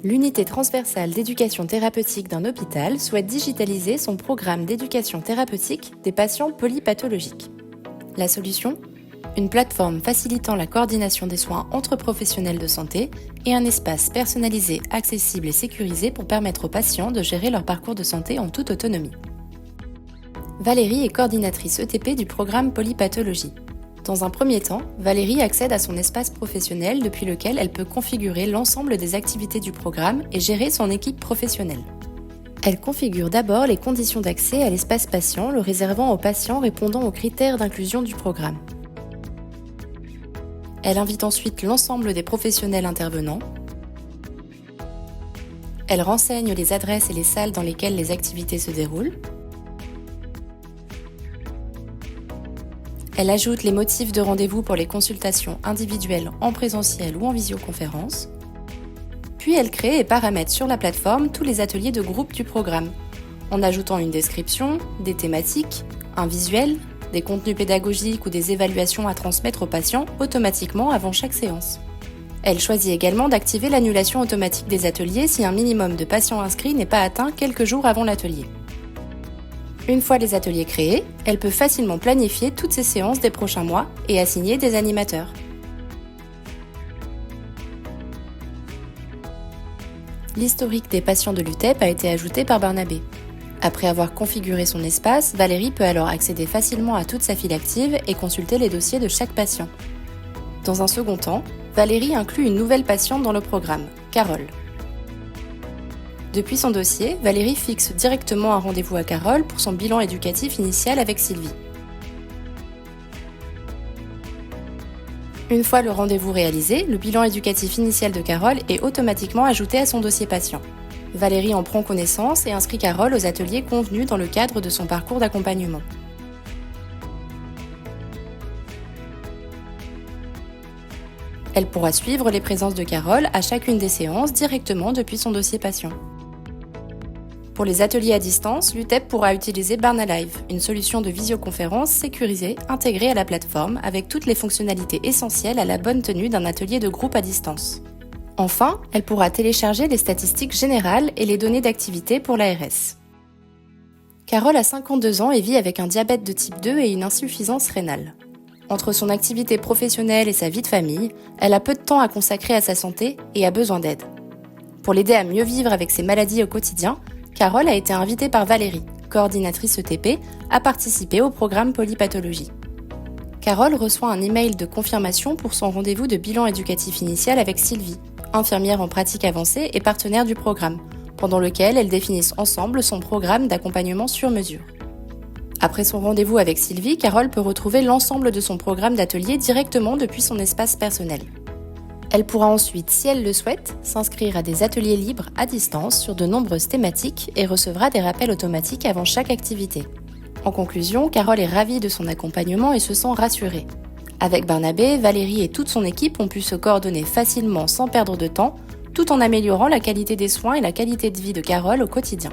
L'unité transversale d'éducation thérapeutique d'un hôpital souhaite digitaliser son programme d'éducation thérapeutique des patients polypathologiques. La solution ? Une plateforme facilitant la coordination des soins entre professionnels de santé et un espace personnalisé, accessible et sécurisé pour permettre aux patients de gérer leur parcours de santé en toute autonomie. Valérie est coordinatrice ETP du programme Polypathologie. Dans un premier temps, Valérie accède à son espace professionnel depuis lequel elle peut configurer l'ensemble des activités du programme et gérer son équipe professionnelle. Elle configure d'abord les conditions d'accès à l'espace patient, le réservant aux patients répondant aux critères d'inclusion du programme. Elle invite ensuite l'ensemble des professionnels intervenants. Elle renseigne les adresses et les salles dans lesquelles les activités se déroulent. Elle ajoute les motifs de rendez-vous pour les consultations individuelles en présentiel ou en visioconférence. Puis elle crée et paramètre sur la plateforme tous les ateliers de groupe du programme, en ajoutant une description, des thématiques, un visuel, des contenus pédagogiques ou des évaluations à transmettre aux patients automatiquement avant chaque séance. Elle choisit également d'activer l'annulation automatique des ateliers si un minimum de patients inscrits n'est pas atteint quelques jours avant l'atelier. Une fois les ateliers créés, elle peut facilement planifier toutes ces séances des prochains mois et assigner des animateurs. L'historique des patients de l'UTEP a été ajouté par Barnabé. Après avoir configuré son espace, Valérie peut alors accéder facilement à toute sa file active et consulter les dossiers de chaque patient. Dans un second temps, Valérie inclut une nouvelle patiente dans le programme, Carole. Depuis son dossier, Valérie fixe directement un rendez-vous à Carole pour son bilan éducatif initial avec Sylvie. Une fois le rendez-vous réalisé, le bilan éducatif initial de Carole est automatiquement ajouté à son dossier patient. Valérie en prend connaissance et inscrit Carole aux ateliers convenus dans le cadre de son parcours d'accompagnement. Elle pourra suivre les présences de Carole à chacune des séances directement depuis son dossier patient. Pour les ateliers à distance, l'UTEP pourra utiliser Barnalive, une solution de visioconférence sécurisée intégrée à la plateforme avec toutes les fonctionnalités essentielles à la bonne tenue d'un atelier de groupe à distance. Enfin, elle pourra télécharger les statistiques générales et les données d'activité pour l'ARS. Carole a 52 ans et vit avec un diabète de type 2 et une insuffisance rénale. Entre son activité professionnelle et sa vie de famille, elle a peu de temps à consacrer à sa santé et a besoin d'aide. Pour l'aider à mieux vivre avec ses maladies au quotidien, Carole a été invitée par Valérie, coordinatrice ETP, à participer au programme Polypathologie. Carole reçoit un email de confirmation pour son rendez-vous de bilan éducatif initial avec Sylvie, infirmière en pratique avancée et partenaire du programme, pendant lequel elles définissent ensemble son programme d'accompagnement sur mesure. Après son rendez-vous avec Sylvie, Carole peut retrouver l'ensemble de son programme d'atelier directement depuis son espace personnel. Elle pourra ensuite, si elle le souhaite, s'inscrire à des ateliers libres à distance sur de nombreuses thématiques et recevra des rappels automatiques avant chaque activité. En conclusion, Carole est ravie de son accompagnement et se sent rassurée. Avec Barnabé, Valérie et toute son équipe ont pu se coordonner facilement sans perdre de temps, tout en améliorant la qualité des soins et la qualité de vie de Carole au quotidien.